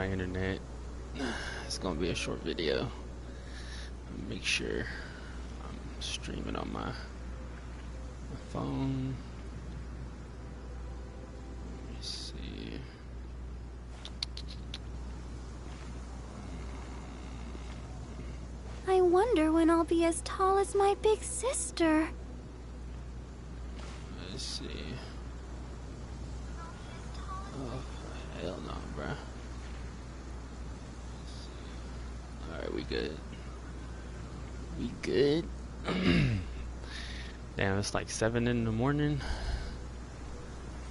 my internet. It's gonna be a short video. Make sure I'm streaming on my phone. Let me see. I wonder when I'll be as tall as my big sister. Let's see. Oh, hell no, bruh. Alright, we good. We good? Damn, it's like 7 in the morning.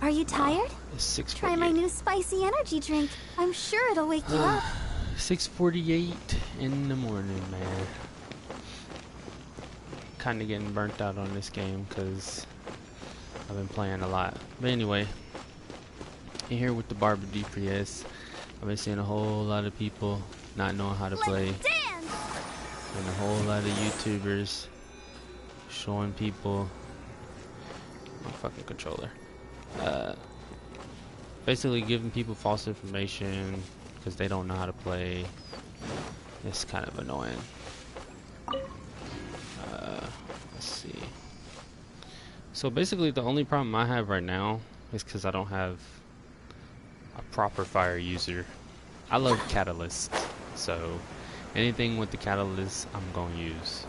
Are you tired? It's 6:48. Try my new spicy energy drink. I'm sure it'll wake you up. 6:48 in the morning, man. Kinda getting burnt out on this game because I've been playing a lot. But anyway, in here with the Barbora DPS, I've been seeing a whole lot of people not knowing how to play. And a whole lot of YouTubers showing people my fucking controller. Basically giving people false information because they don't know how to play. It's kind of annoying. Let's see. So basically the only problem I have right now is because I don't have a proper fire user. I love catalyst, so anything with the catalyst I'm going to use.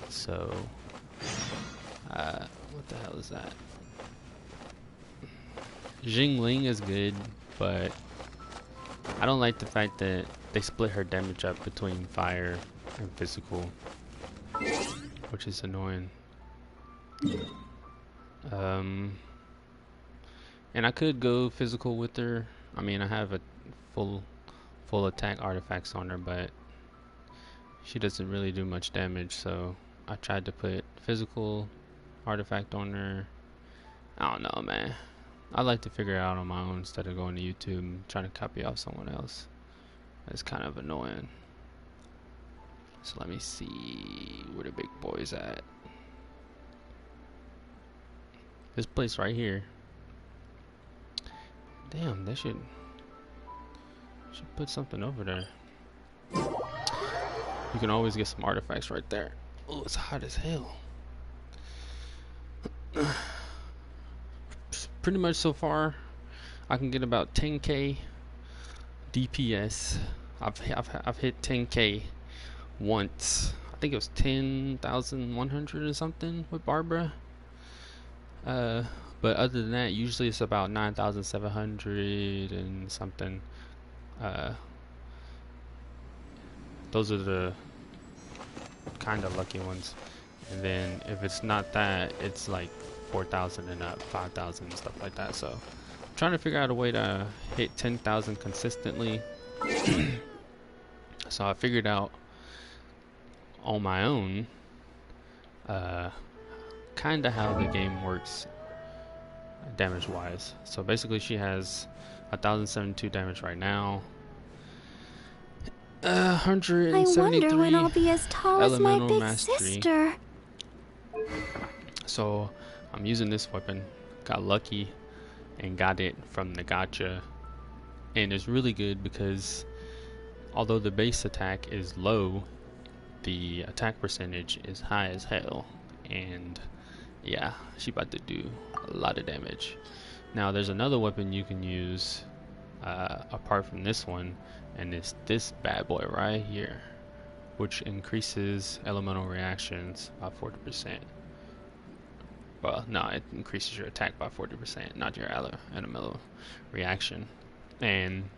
So what the hell is that? Jingling is good, but I don't like the fact that they split her damage up between fire and physical, which is annoying. And I could go physical with her. I mean, I have a full attack artifacts on her, but she doesn't really do much damage, so I tried to put physical artifact on her. I don't know, man. I like to figure it out on my own instead of going to YouTube and trying to copy off someone else. It's kind of annoying. So let me see where the big boy's at. This place right here. Damn, they should put something over there. You can always get some artifacts right there. Oh, it's hot as hell. Pretty much so far, I can get about 10k DPS. I've hit 10k once. I think it was 10,100 or something with Barbora. But other than that, usually it's about 9,700 and something. Those are the kind of lucky ones. And then if it's not that, it's like 4,000 and up, 5,000 and stuff like that. So I'm trying to figure out a way to hit 10,000 consistently. So I figured out on my own kind of how the game works damage wise. So basically she has 1,072 damage right now. 173 I wonder when I'll be as tall as my big mastery. sister. So I'm using this weapon. Got lucky and got it from the gacha, and it's really good because although the base attack is low, the attack percentage is high as hell. And yeah, she about to do a lot of damage. Now there's another weapon you can use apart from this one, and it's this bad boy right here, which increases elemental reactions by 40%. Well, no, it increases your attack by 40%, not your elemental reaction. And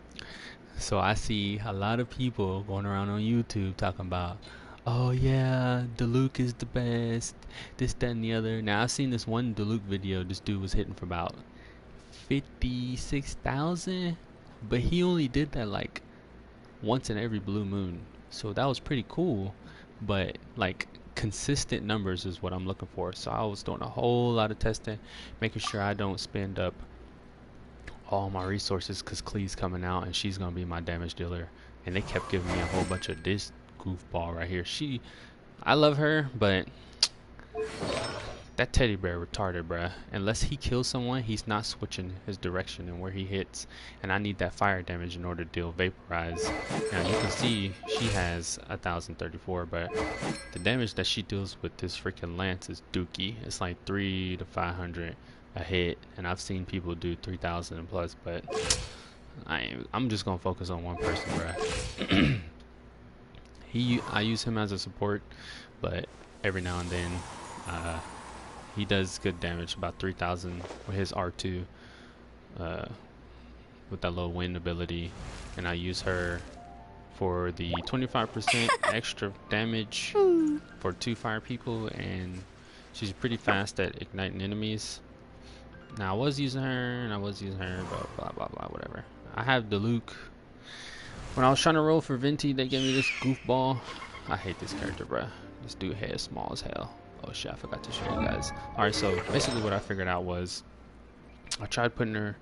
so I see a lot of people going around on YouTube talking about, oh yeah, Diluc is the best, this, that, and the other. Now I've seen this one Diluc video. This dude was hitting for about 56,000, but he only did that like once in every blue moon. So that was pretty cool, but like consistent numbers is what I'm looking for. So I was doing a whole lot of testing, making sure I don't spend up all my resources, because Klee's coming out and she's gonna be my damage dealer, and they kept giving me a whole bunch of this goofball right here. I love her, but That teddy bear retarded, bruh. Unless he kills someone, he's not switching his direction and where he hits. And I need that fire damage in order to deal vaporize. Now you can see she has 1034, but the damage that she deals with this freaking lance is dookie. It's like 3 to 500 a hit, and I've seen people do 3000 and plus, but I'm just gonna focus on one person, bruh. I use him as a support, but every now and then he does good damage, about 3000 with his R2 with that little wind ability, and I use her for the 25% extra damage for 2 fire people, and she's pretty fast at igniting enemies. Now I was using her, but blah blah blah, whatever. I have the Luke. When I was trying to roll for Venti, they gave me this goofball. I hate this character, bruh. This dude head is small as hell. Oh shit, I forgot to show you guys. Alright, so basically what I figured out was I tried putting her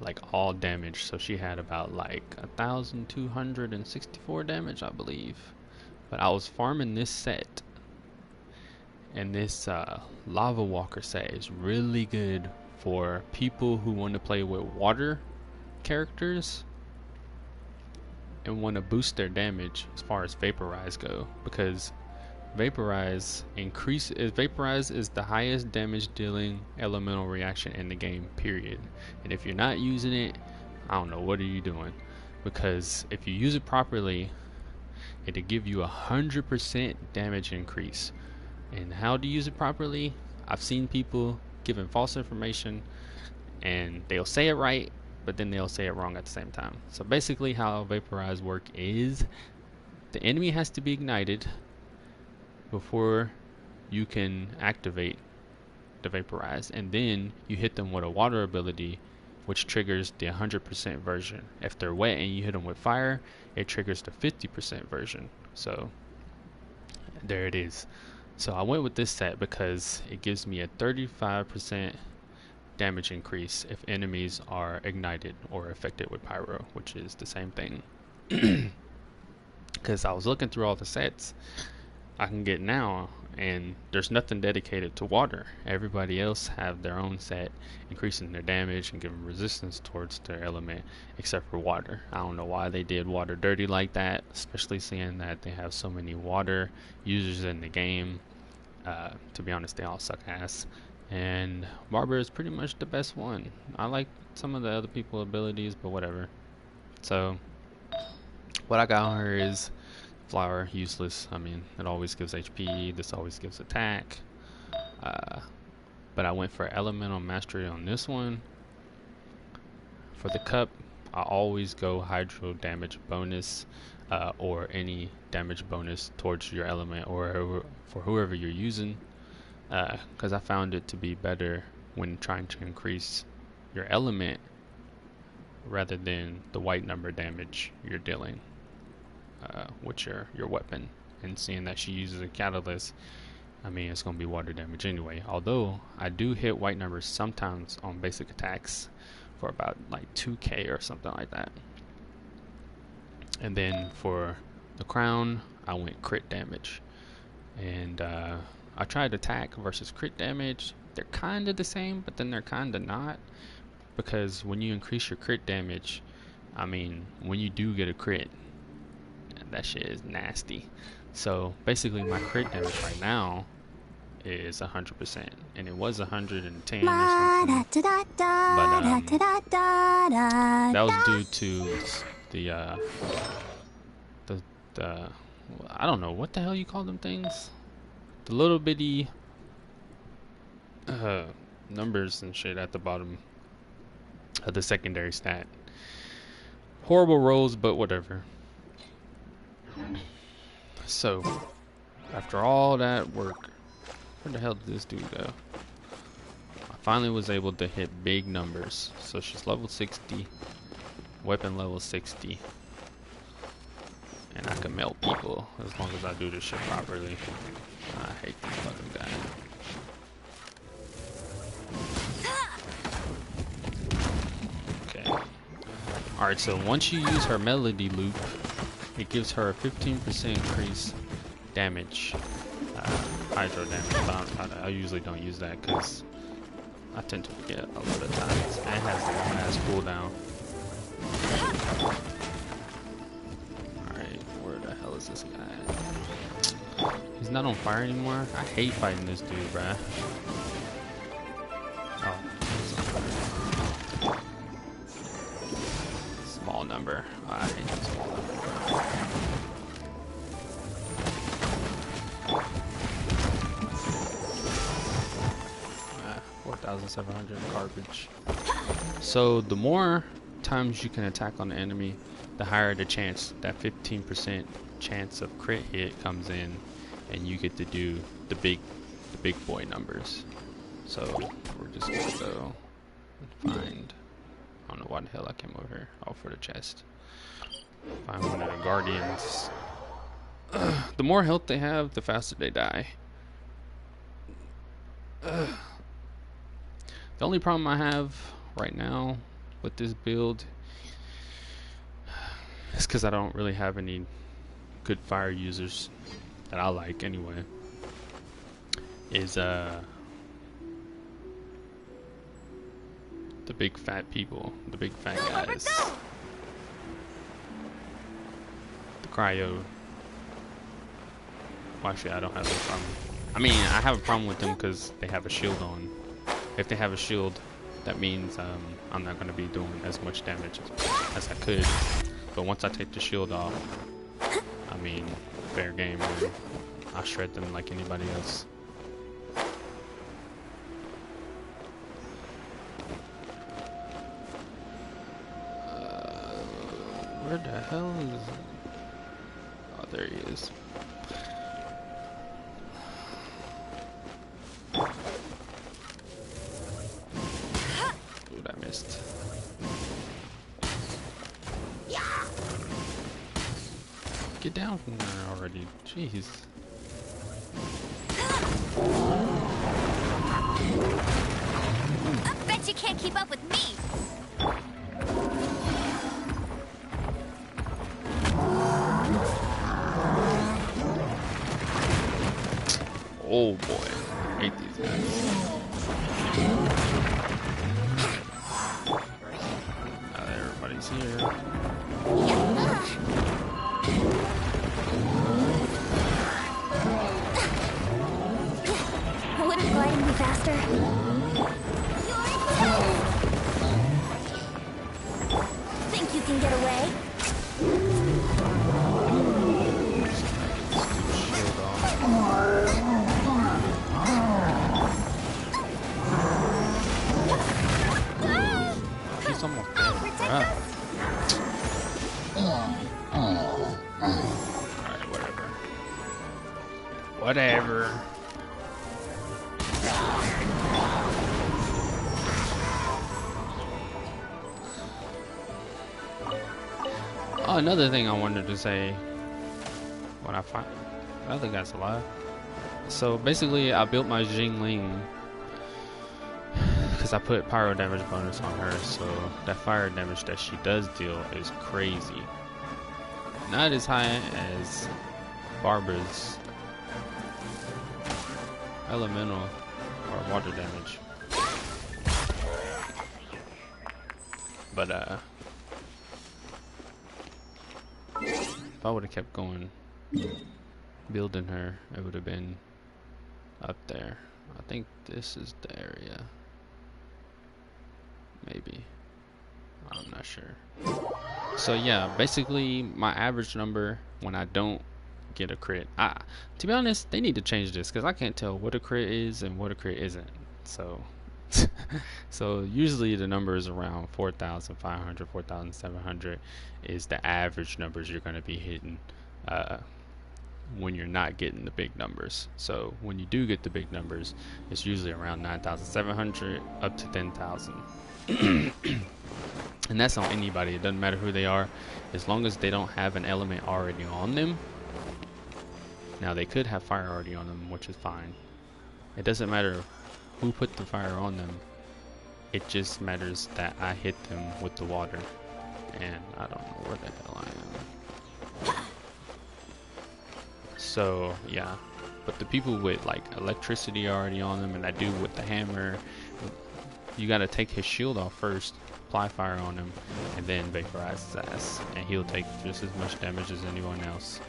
like all damage, so she had about like 1264 damage, I believe. But I was farming this set, and this lava walker set is really good for people who want to play with water characters and want to boost their damage as far as vaporize go, because Vaporize is the highest damage dealing elemental reaction in the game, period. And if you're not using it, I don't know what are you doing, because if you use it properly, it'll give you 100% damage increase. And how to use it properly, I've seen people giving false information, and they'll say it right, but then they'll say it wrong at the same time. So basically how Vaporize work is the enemy has to be ignited before you can activate the Vaporize, and then you hit them with a water ability, which triggers the 100% version. If they're wet and you hit them with fire, it triggers the 50% version. So there it is. So I went with this set because it gives me a 35% damage increase if enemies are ignited or affected with pyro, which is the same thing. Because I was looking through all the sets I can get now, and there's nothing dedicated to water. Everybody else have their own set increasing their damage and giving resistance towards their element, except for water. I don't know why they did water dirty like that, especially seeing that they have so many water users in the game. To be honest, they all suck ass, and Barbora is pretty much the best one. I like some of the other people's abilities, but whatever. So what I got on her is Flower, useless. I mean, it always gives HP. This always gives attack. But I went for Elemental Mastery on this one. For the cup, I always go Hydro damage bonus, or any damage bonus towards your element, or for whoever you're using, because I found it to be better when trying to increase your element rather than the white number damage you're dealing with your weapon. And seeing that she uses a catalyst, I mean, it's gonna be water damage anyway, although I do hit white numbers sometimes on basic attacks for about like 2k or something like that. And then for the crown, I went crit damage, and I tried attack versus crit damage. They're kind of the same, but then they're kind of not, because when you increase your crit damage, I mean, when you do get a crit, that shit is nasty. So basically my crit damage right now is 100%, and it was 110 or something, but that was due to the I don't know what the hell you call them things, the little bitty numbers and shit at the bottom of the secondary stat. Horrible rolls, but whatever. So after all that work, where the hell did this dude go? I finally was able to hit big numbers. So she's level 60, weapon level 60, and I can melt people as long as I do this shit properly. I hate this fucking guy. Okay. Alright, so once you use her melody loop, it gives her a 15% increase damage hydro damage, but I usually don't use that because I tend to forget a lot of times. And it has a long ass cooldown. Alright, where the hell is this guy? He's not on fire anymore. I hate fighting this dude, bruh. Oh, small number. I hate this small number. 4,700 garbage. So the more times you can attack on the enemy, the higher the chance that 15% chance of crit hit comes in, and you get to do the big boy numbers. So we're just gonna go and find. I don't know why the hell I came over here. Oh, for the chest. Find one of the guardians. The more health they have, the faster they die. The only problem I have right now with this build is because I don't really have any good fire users that I like anyway. Is the big fat people, the big fat guys, the cryo. Well, actually, I don't have a problem. I mean, I have a problem with them because they have a shield on. If they have a shield, that means I'm not going to be doing as much damage as I could. But once I take the shield off, I mean, fair game, man. I'll shred them like anybody else. Where the hell is... Oh, there he is. Dude, I missed. Get down from there already. Jeez. I bet you can't keep up with me. Oh boy, I hate these guys. Now that everybody's here. Wouldn't gliding be faster? Think you can get away? He's almost dead. Alright, whatever. Whatever. Oh, another thing I wanted to say when I find the other guy's alive. So basically, I built my Jingling because I put pyro damage bonus on her, so that fire damage that she does deal is crazy. Not as high as Barbara's elemental or water damage, but if I would have kept going building her, it would have been up there. I think this is the area. Maybe. I'm not sure. So yeah, basically my average number when I don't get a crit. To be honest, they need to change this because I can't tell what a crit is and what a crit isn't. So so usually the number is around 4,500, 4,700 is the average numbers you're going to be hitting when you're not getting the big numbers. So when you do get the big numbers, it's usually around 9,700 up to 10,000. And that's on anybody. It doesn't matter who they are, as long as they don't have an element already on them. Now they could have fire already on them, which is fine. It doesn't matter who put the fire on them. It just matters that I hit them with the water, and I don't know where the hell I am. So yeah, But the people with like electricity already on them, and I do with the hammer, you gotta take his shield off first, apply fire on him, and then vaporize his ass, and he'll take just as much damage as anyone else.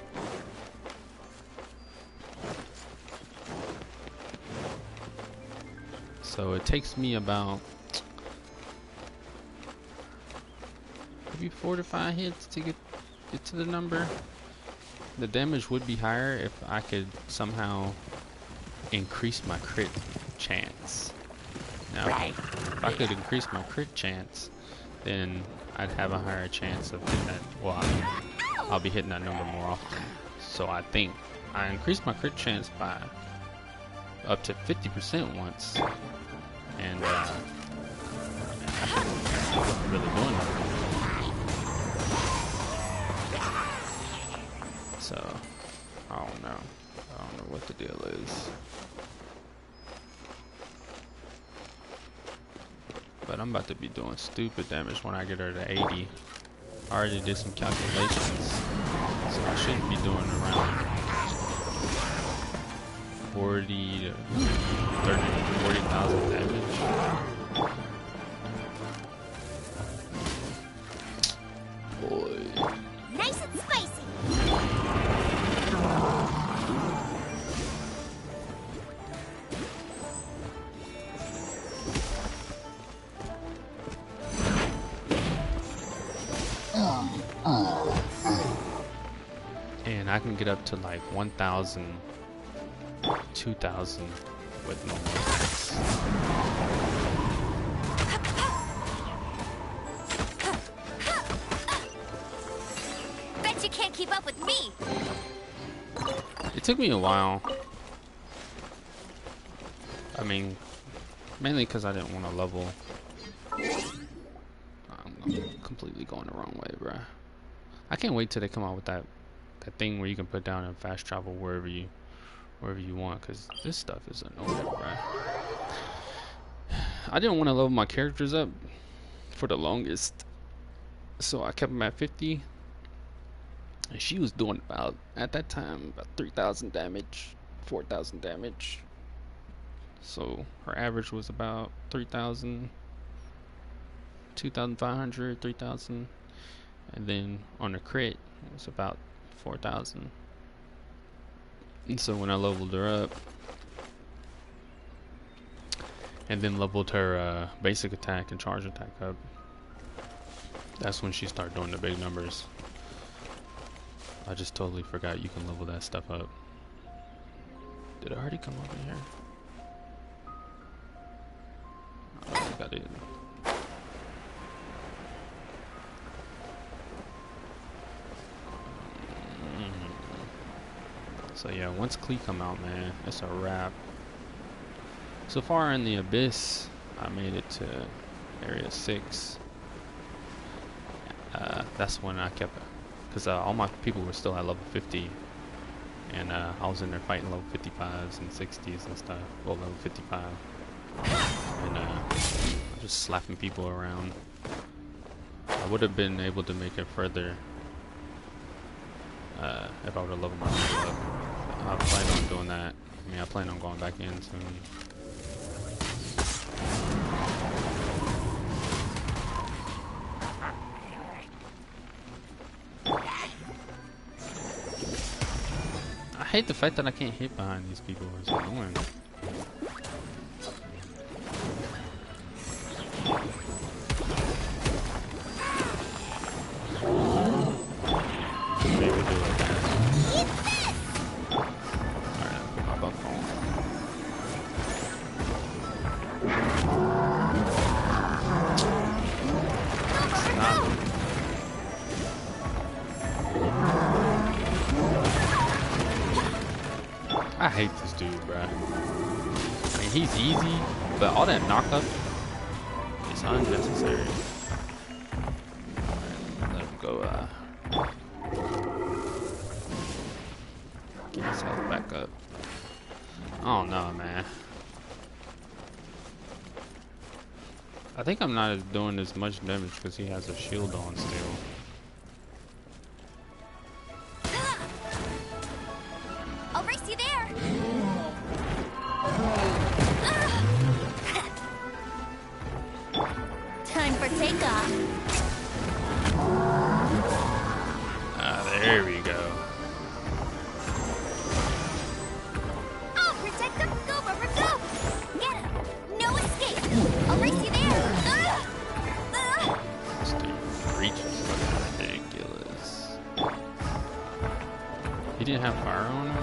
So it takes me about maybe 4 to 5 hits to get to the number. The damage would be higher if I could somehow increase my crit chance. Now, if I could increase my crit chance, then I'd have a higher chance of hitting that. Well, I'll be hitting that number more often. So I think I increased my crit chance by up to 50% once, and I wasn't really doing nothing. So I don't know what the deal is. But I'm about to be doing stupid damage when I get her to 80. I already did some calculations, so I shouldn't be doing around 40 to 30 to 40,000 damage. Boy. Nice and spicy. And I can get up to like 1,000, 2,000 with no attacks. Bet you can't keep up with me. It took me a while. I mean, mainly because I didn't want to level. I'm completely going the wrong way, bruh. I can't wait till they come out with that thing where you can put down and fast travel wherever you want, because this stuff is annoying, bruh. I didn't want to level my characters up for the longest, so I kept them at 50. And she was doing about, at that time, about 3,000 damage, 4,000 damage. So her average was about 3,000, 2,500, 3,000. And then on the crit, it was about 4,000. And so when I leveled her up, and then leveled her basic attack and charge attack up, that's when she started doing the big numbers. I just totally forgot you can level that stuff up. Did it already come over here? I don't think I did. So yeah, once Klee come out, man, it's a wrap. So far in the Abyss, I made it to Area 6. That's when I kept, because all my people were still at level 50, and I was in there fighting level 55s and 60s and stuff. Well, level 55, and just slapping people around. I would have been able to make it further if I would have leveled myself up. I plan on doing that. I mean, I plan on going back in soon. I hate the fact that I can't hit behind these people. It's annoying. Maybe do like that. Alright, put my buff on. Stop. I hate this dude, bruh. I mean, he's easy, but all that knockup is unnecessary. Alright, let him go, get his health back up. I don't know, man. I think I'm not doing as much damage because he has a shield on still. I'll race you there. There we go. I'll protect them. Go, Barbora, go! Get him! No escape! I'll race you there! This dude reaches ridiculous. He didn't have fire on him?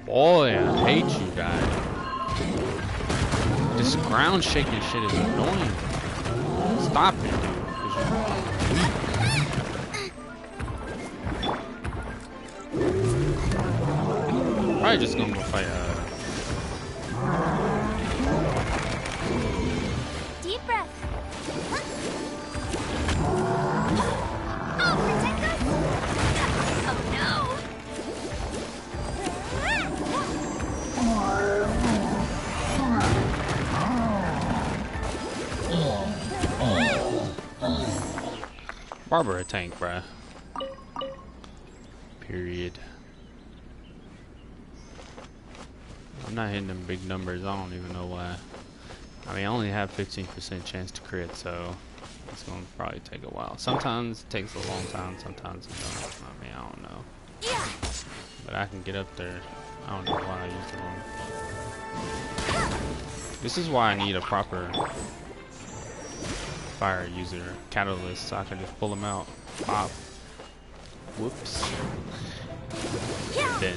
Boy, I hate you guys. This ground shaking shit is annoying. Stop it, dude. Probably just gonna go fight Deep breath. Oh, protect us! Oh no! Barbora tank, bruh. Period. I'm not hitting them big numbers. I don't even know why. I mean, I only have 15% chance to crit, so it's gonna probably take a while. Sometimes it takes a long time, sometimes it don't. I mean, I don't know. Yeah. But I can get up there. I don't know why I used the wrong. This is why I need a proper fire user catalyst, so I can just pull them out. Pop. Whoops. Then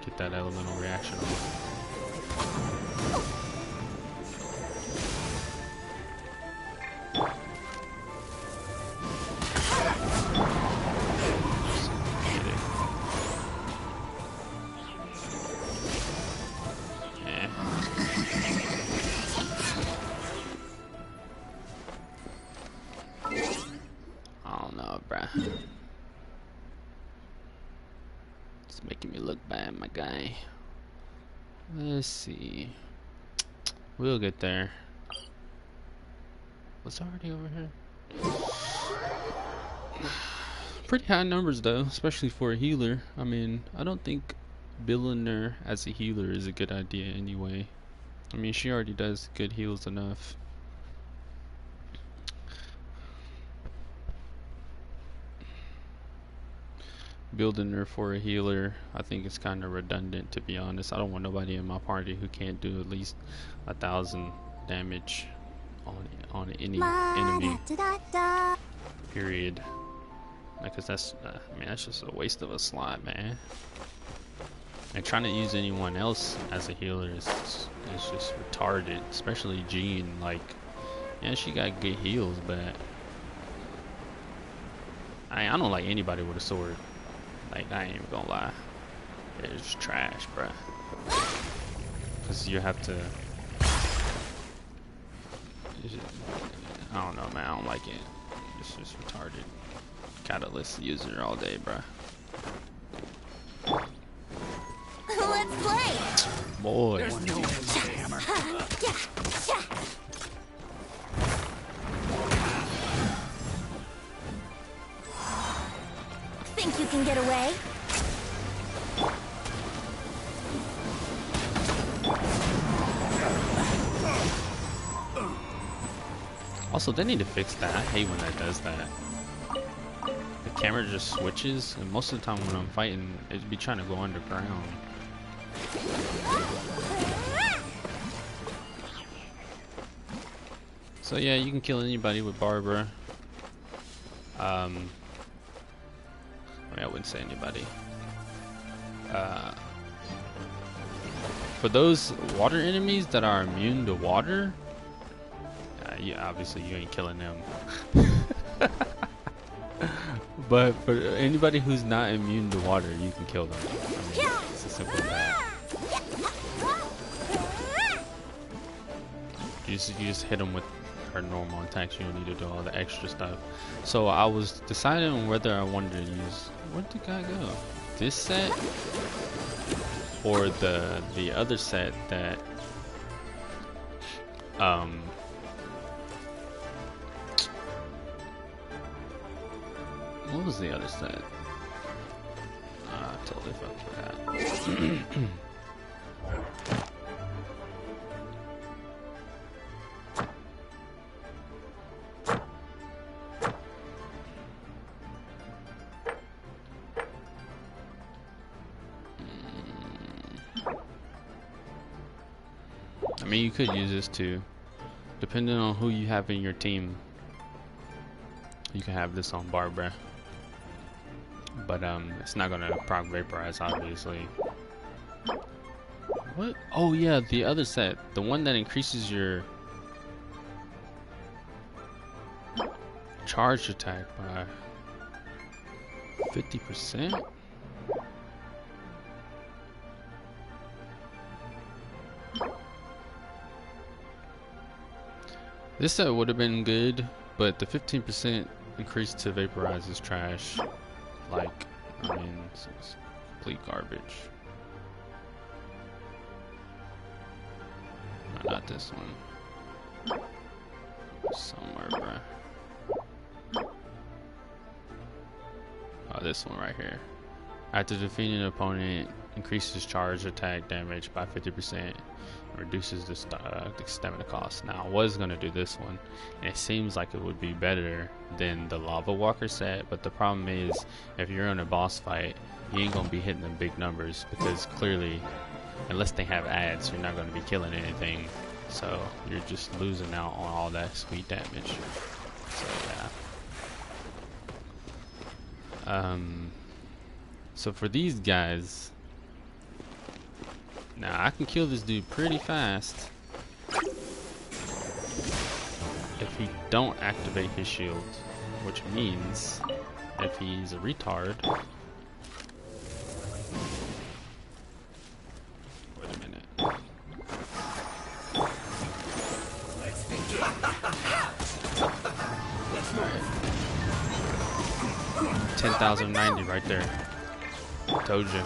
get that elemental reaction on. It's making me look bad, my guy. Let's see. We'll get there. What's already over here? Pretty high numbers though, especially for a healer. I mean, I don't think billing her as a healer is a good idea anyway. I mean, she already does good heals enough. Building her for a healer, I think it's kind of redundant, to be honest. I don't want nobody in my party who can't do at least 1,000 damage on any enemy. Period. Because that's, I mean, that's just a waste of a slot, man. And trying to use anyone else as a healer is just retarded, especially Jean. Like, yeah, she got good heals, but I don't like anybody with a sword. Like, I ain't even gonna lie. It's just trash, bruh. Because you have to... I don't know, man. I don't like it. It's just retarded. Catalyst user all day, bruh. Let's play! Boy. There's no end to hammer. Think you can get away? Also, they need to fix that. I hate when that does that. The camera just switches, and most of the time when I'm fighting, it'd be trying to go underground. So yeah, you can kill anybody with Barbora. I mean, I wouldn't say anybody. For those water enemies that are immune to water, yeah, obviously you ain't killing them. But for anybody who's not immune to water, you can kill them. I mean, it's as simple as that. You just hit them with her normal attacks. You don't need to do all the extra stuff. So I was deciding on whether I wanted to use, where'd the guy go? This set or the other set that What was the other set? I totally fucking forgot. I mean, you could use this too, depending on who you have in your team. You can have this on Barbara, but it's not gonna proc vaporize, obviously. What? Oh yeah, the other set, the one that increases your charge attack by 50%. This set would have been good, but the 15% increase to vaporize is trash. Like, I mean, it's complete garbage. No, not this one. Somewhere, bruh. Oh, this one right here. After defeating an opponent, increases charge attack damage by 50%. Reduces the stamina cost. Now I was gonna do this one, and it seems like it would be better than the Lava Walker set, but the problem is if you're in a boss fight, you ain't gonna be hitting them big numbers because clearly, unless they have ads, you're not gonna be killing anything. So you're just losing out on all that sweet damage. So yeah. So for these guys. Now I can kill this dude pretty fast if he don't activate his shield, which means if he's a retard. Wait a minute. 10,090 right there. Told you.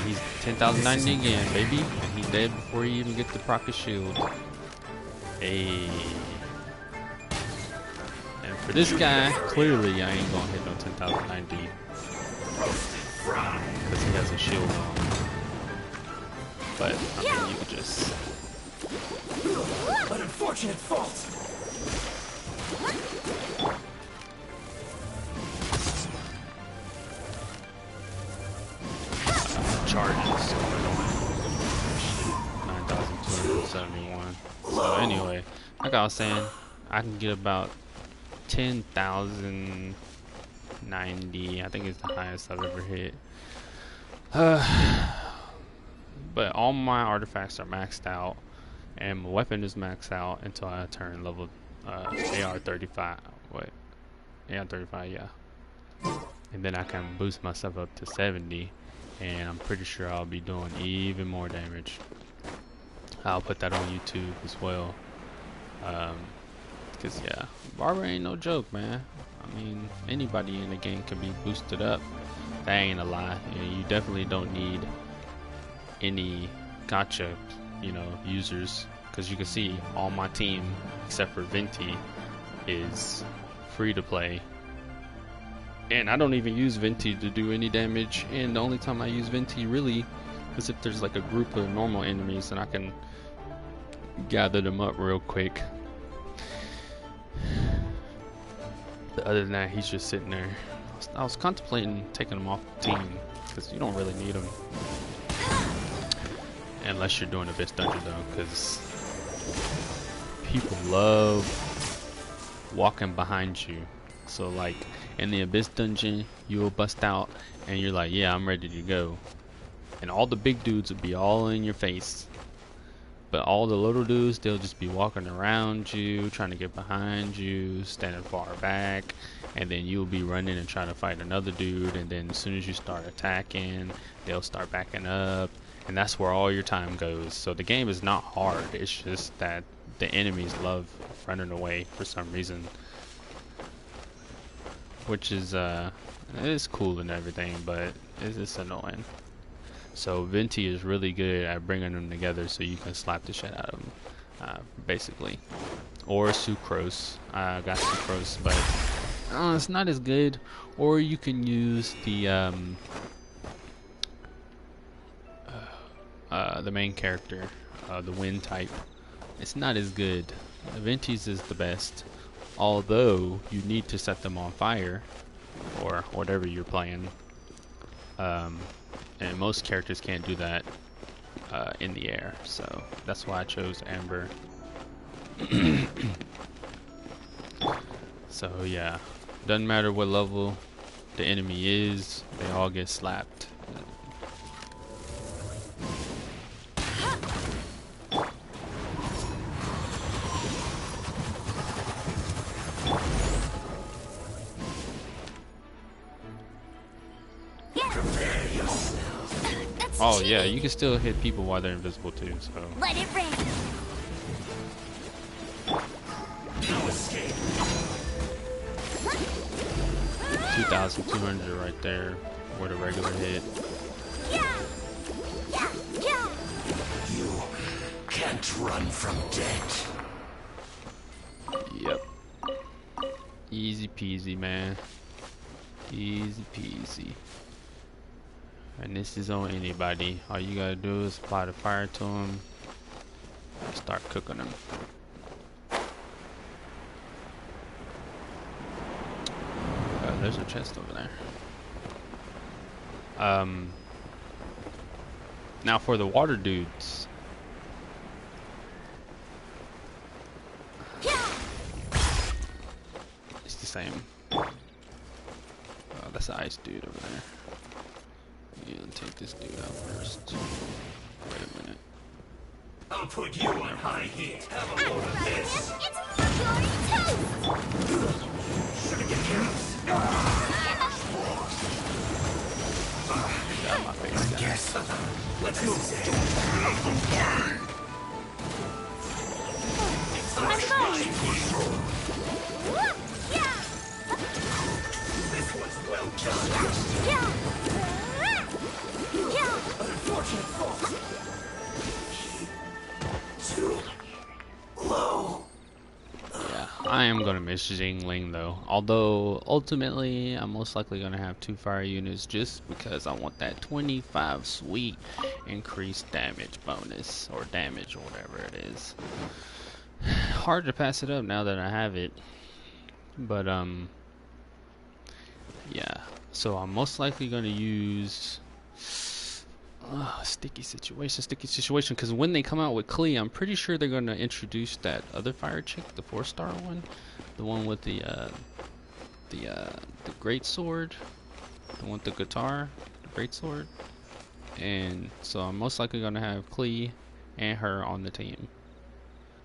He's 10,090 again, baby, and he's dead before he even gets the proc his shield. Hey. And for this guy, clearly I ain't gonna hit no 10,090 because he has a shield on. But I mean, you could just. An unfortunate fault. Charges 9,271. So anyway, like I was saying, I can get about 10,090. I think it's the highest I've ever hit. But all my artifacts are maxed out, and my weapon is maxed out until I turn level AR-35. What? AR-35, yeah. And then I can boost myself up to 70. And I'm pretty sure I'll be doing even more damage. I'll put that on YouTube as well. Cause yeah, Barbara ain't no joke, man. I mean, anybody in the game can be boosted up. That ain't a lie. You definitely don't need any gacha, users. Cause you can see all my team, except for Venti, is free to play. And I don't even use Venti to do any damage, and the only time I use Venti really is if there's like a group of normal enemies and I can gather them up real quick. But other than that, he's just sitting there. I was contemplating taking him off the team because you don't really need him unless you're doing Abyss Dungeon though, because people love walking behind you. So like in the Abyss Dungeon, you will bust out and you're like, yeah, I'm ready to go. And all the big dudes will be all in your face. But all the little dudes, they'll just be walking around you, trying to get behind you, standing far back. And then you'll be running and trying to fight another dude. And then as soon as you start attacking, they'll start backing up. And that's where all your time goes. So the game is not hard. It's just that the enemies love running away for some reason. Which is it's cool and everything, but it's just annoying. So Venti is really good at bringing them together so you can slap the shit out of them, basically. or sucrose. I got sucrose, but it's not as good. Or you can use the main character, the wind type. It's not as good. Venti's is the best, although you need to set them on fire or whatever you're playing. And most characters can't do that in the air, so that's why I chose Amber. So yeah, doesn't matter what level the enemy is, they all get slapped. Oh yeah, you can still hit people while they're invisible too, so. Let it rain. No escape. 2,200 right there with a regular hit. Yeah. Yeah. Yeah. You can't run from death. Yep. Easy peasy, man. Easy peasy. And this is on anybody. All you gotta do is apply the fire to them and start cooking them. There's a chest over there. Now for the water dudes. It's the same. Oh, that's the ice dude over there. Yeah, let's take this dude out first. Wait a minute. I'll put you on high heat. Have a load of this. It's your toast. Should've get careless. Got my face, guys. Yes. Let's move. I'm fine. Yeah. This was well done. Yeah. Yeah. Unfortunate fall. Too low. Yeah, I am gonna miss Jingling though. Although ultimately, I'm most likely gonna have 2 fire units just because I want that 25 sweet increased damage bonus or damage or whatever it is. Hard to pass it up now that I have it, but yeah. So I'm most likely gonna use. Sticky situation, because when they come out with Klee, I'm pretty sure they're going to introduce that other fire chick, the 4-star one, the one with the great sword, the one with the guitar, the great sword, and so I'm most likely going to have Klee and her on the team,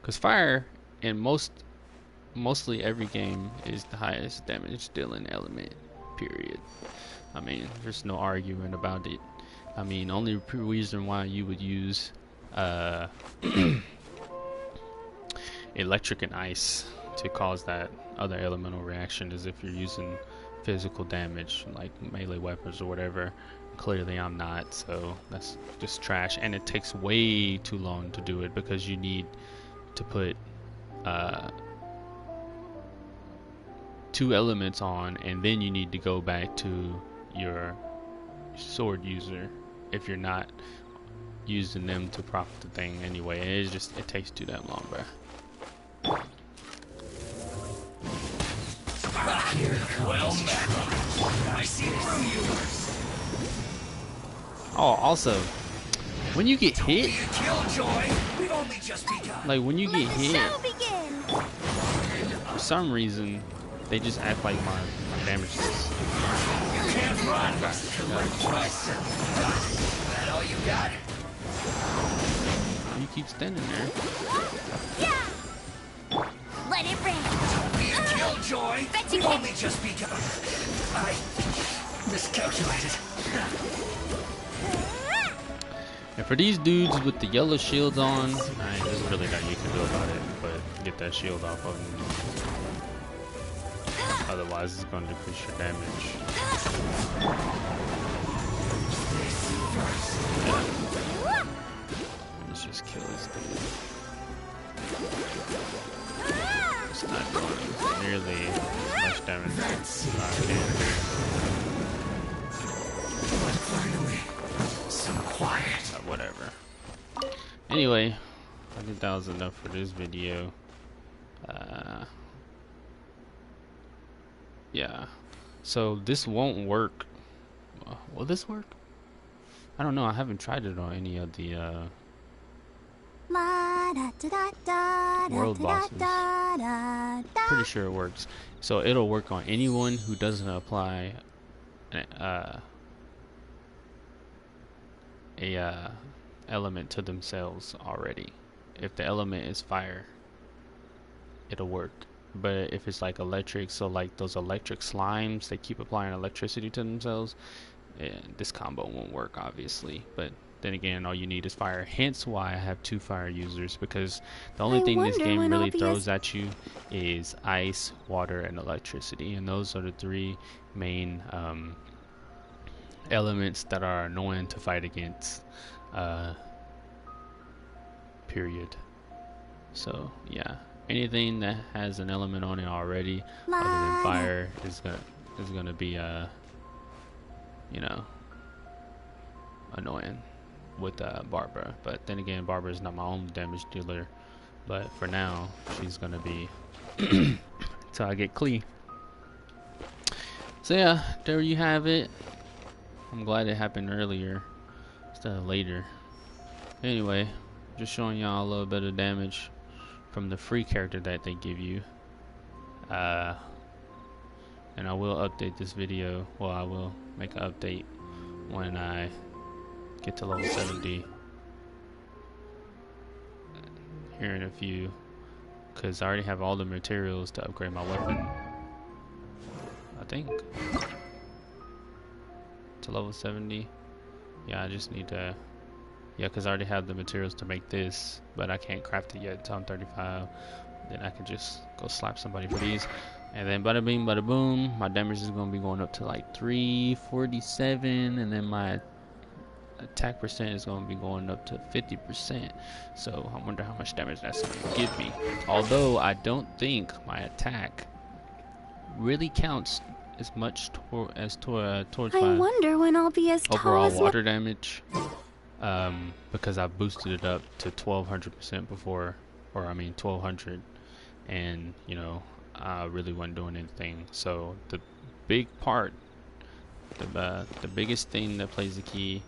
because fire in mostly every game is the highest damage dealing element, period. I mean, there's no arguing about it. I mean, only reason why you would use electric and ice to cause that other elemental reaction is if you're using physical damage, like melee weapons or whatever. Clearly I'm not, so that's just trash. And it takes way too long to do it because you need to put 2 elements on, and then you need to go back to your sword user if you're not using them to profit the thing anyway. It takes too damn long, bro. Well met. I see through you. Oh, also, when you get hit, Killjoy. We've only just begun. like when you get Let the hit, show begin. for some reason, they just act like my damage is. Can't run. That all you got? You keep standing there. Yeah. Let it rain. Be a killjoy. Bet you We've can't. only just begun. I miscalculated. And for these dudes with the yellow shields on, there's really nothing you can do about it, but get that shield off of them. Otherwise, it's going to decrease your damage. Let's just kill this dude. It's not doing nearly as much damage as I can do. Finally, some quiet. But whatever. Anyway, I think that was enough for this video. Yeah. So this won't work. Will this work? I don't know. I haven't tried it on any of the world bosses. Pretty sure it works. So it'll work on anyone who doesn't apply a element to themselves already. If the element is fire, it'll work. But if it's like electric, so like those electric slimes, they keep applying electricity to themselves, this combo won't work, obviously. But then again, all you need is fire. Hence why I have 2 fire users, because the only thing this game really throws at you is ice, water, and electricity, and those are the 3 main elements that are annoying to fight against. Period. So yeah, anything that has an element on it already other than fire is gonna be you know, annoying with Barbara. But then again, Barbara is not my own damage dealer, but for now she's gonna be till I get Klee. So yeah, there you have it. I'm glad it happened earlier instead of later. Anyway, just showing y'all a little bit of damage from the free character that they give you. And I will update this video. Well, I will make an update when I get to level 70 here in a few, because I already have all the materials to upgrade my weapon, I think, to level 70. Yeah, I just need to, yeah, because I already have the materials to make this, but I can't craft it yet until I'm 35. Then I can just go slap somebody for these, and then bada bing bada boom, my damage is going to be going up to like 347, and then my attack percent is going to be going up to 50%. So I wonder how much damage that's going to give me. Although I don't think my attack really counts as much towards I my wonder when I'll be as tall overall as water damage, because I boosted it up to 1200% before, or I mean 1200, and you know, I really wasn't doing anything. So the big part, the biggest thing that plays the key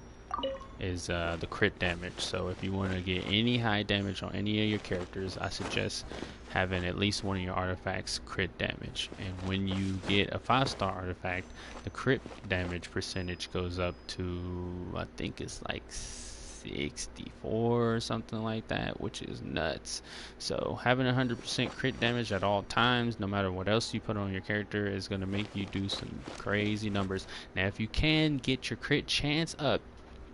is the crit damage. So if you want to get any high damage on any of your characters, I suggest having at least one of your artifacts crit damage. And when you get a 5-star artifact, the crit damage percentage goes up to, I think it's like 64 or something like that, which is nuts. So having 100% crit damage at all times, no matter what else you put on your character, is going to make you do some crazy numbers. Now if you can get your crit chance up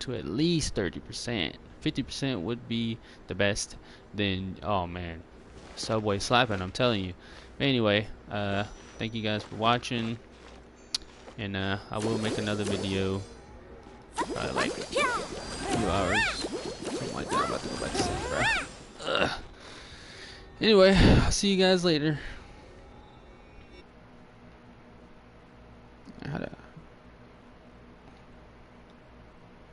to at least 30%, 50% would be the best, then oh man, Subway slapping, I'm telling you. Anyway, thank you guys for watching, and I will make another video probably like a few hours, something like that. I'm about to go back to sleep, bro. Anyway, I'll see you guys later.